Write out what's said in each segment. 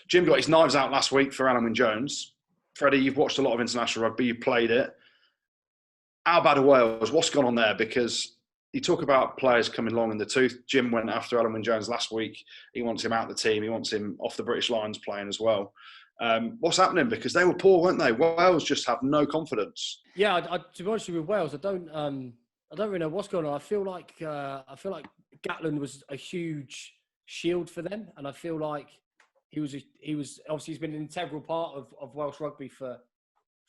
Jim got his knives out last week for Alan Wynne-Jones. Freddie, you've watched a lot of international rugby. You've played it. How bad are Wales? What's gone on there? Because you talk about players coming long in the tooth. Jim went after Alan Wynne-Jones last week. He wants him out of the team. He wants him off the British Lions playing as well. What's happening? Because they were poor, weren't they? Wales just have no confidence. Yeah, to be honest with you, with Wales, I don't really know what's going on. I feel like Gatland was a huge shield for them, and I feel like he was obviously he's been an integral part of Welsh rugby for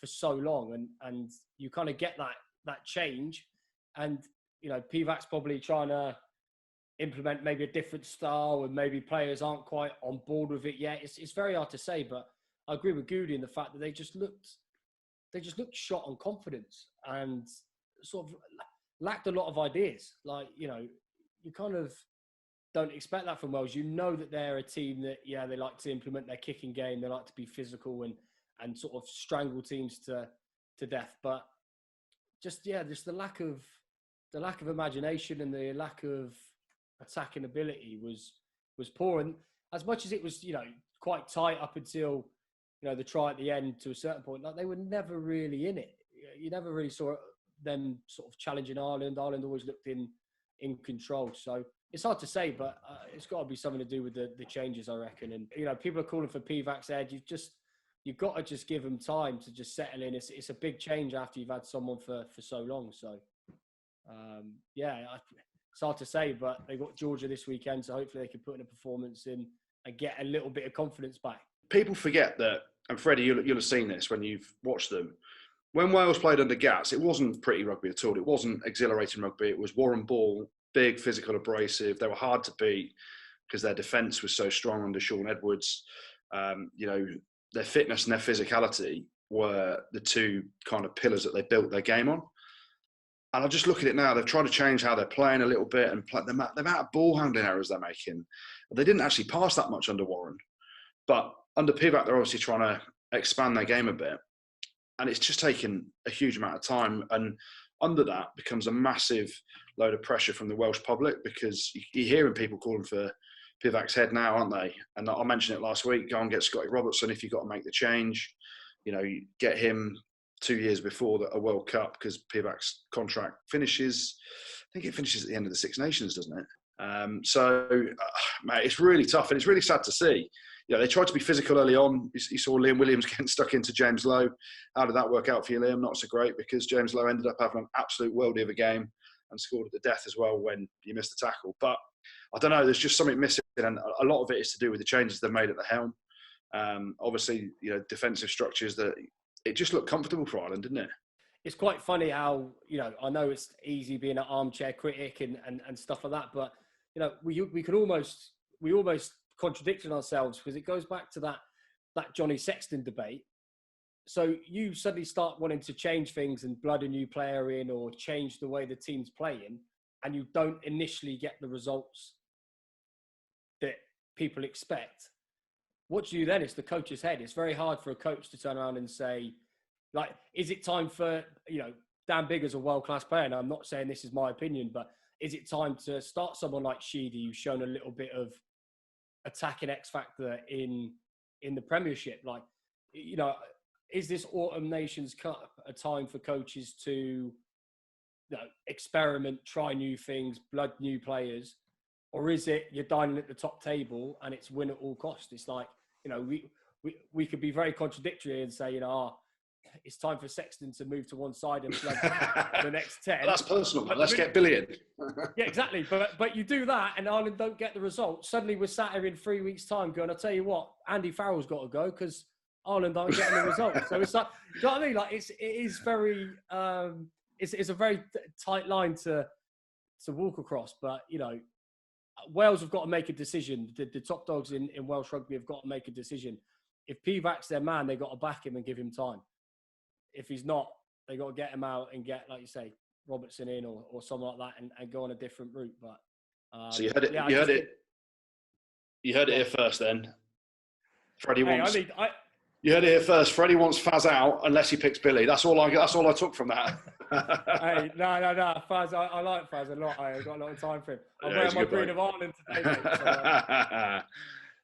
so long, and you kind of get that change, and Pivac's probably trying to implement maybe a different style, and maybe players aren't quite on board with it yet. It's very hard to say, but I agree with Goodey in the fact that they just looked shot on confidence and sort of lacked a lot of ideas. Like, you kind of don't expect that from Wales. You know that they're a team that, they like to implement their kicking game. They like to be physical and sort of strangle teams to death. But just the lack of imagination and the lack of attacking ability was poor. And as much as it was, quite tight up until, the try at the end to a certain point, like they were never really in it. You never really saw them sort of challenging Ireland. Ireland always looked in control. So it's hard to say, but it's got to be something to do with the changes, I reckon. And, people are calling for Pivac's head. You've got to just give them time to just settle in. It's a big change after you've had someone for so long. So, it's hard to say, but they've got Georgia this weekend, so hopefully they can put in a performance in and get a little bit of confidence back. People forget that, and Freddie, you'll have seen this when you've watched them. When Wales played under Gats, it wasn't pretty rugby at all. It wasn't exhilarating rugby. It was war and ball, big, physical, abrasive. They were hard to beat because their defence was so strong under Sean Edwards. Their fitness and their physicality were the two kind of pillars that they built their game on. And I just look at it now. They've tried to change how they're playing a little bit and the amount of ball handling errors they're making. They didn't actually pass that much under Warren. But under Pivac, they're obviously trying to expand their game a bit. And it's just taken a huge amount of time. And under that becomes a massive load of pressure from the Welsh public, because you're hearing people calling for Pivac's head now, aren't they? And I mentioned it last week, go and get Scotty Robertson if you've got to make the change. You get him 2 years before a World Cup, because Pivac's contract finishes. I think it finishes at the end of the Six Nations, doesn't it? Mate, it's really tough, and it's really sad to see. They tried to be physical early on. You saw Liam Williams getting stuck into James Lowe. How did that work out for you, Liam? Not so great, because James Lowe ended up having an absolute worldie of a game and scored at the death as well when he missed the tackle. But I don't know, there's just something missing, and a lot of it is to do with the changes they've made at the helm. Obviously, defensive structures that it just looked comfortable for Ireland, didn't it? It's quite funny how, I know it's easy being an armchair critic and stuff like that, but, we almost contradicted ourselves, because it goes back to that Johnny Sexton debate. So you suddenly start wanting to change things and blood a new player in, or change the way the team's playing, and you don't initially get the results that people expect. What do you do then? It's the coach's head. It's very hard for a coach to turn around and say, like, is it time for, Dan Biggar's a world-class player, and I'm not saying this is my opinion, but is it time to start someone like Sheedy, who's shown a little bit of attacking X factor in the Premiership? Like, is this Autumn Nations Cup a time for coaches to experiment, try new things, blood new players? Or is it you're dining at the top table and it's win at all costs? It's like, we could be very contradictory and say, it's time for Sexton to move to one side and play the next 10. That's personal. Let's get Billy in. Yeah, exactly. But you do that and Ireland don't get the result. Suddenly we're sat here in 3 weeks' time going, I'll tell you what, Andy Farrell's got to go because Ireland aren't getting the result. So it's like, do you know what I mean? Like, it is very, it's a very tight line to walk across. But, Wales have got to make a decision. The top dogs in Welsh rugby have got to make a decision. If Pivac's their man, they've got to back him and give him time. If he's not, they got to get him out and get, like you say, Robertson in or someone like that and go on a different route. But so you heard it. You heard it here first. Then Freddie wants. You heard it here first. Freddie wants Faz out unless he picks Billy. That's all I took from that. Hey, no, Faz. I like Faz a lot. I've got a lot of time for him. I'm wearing my green of Ireland today, mate, so,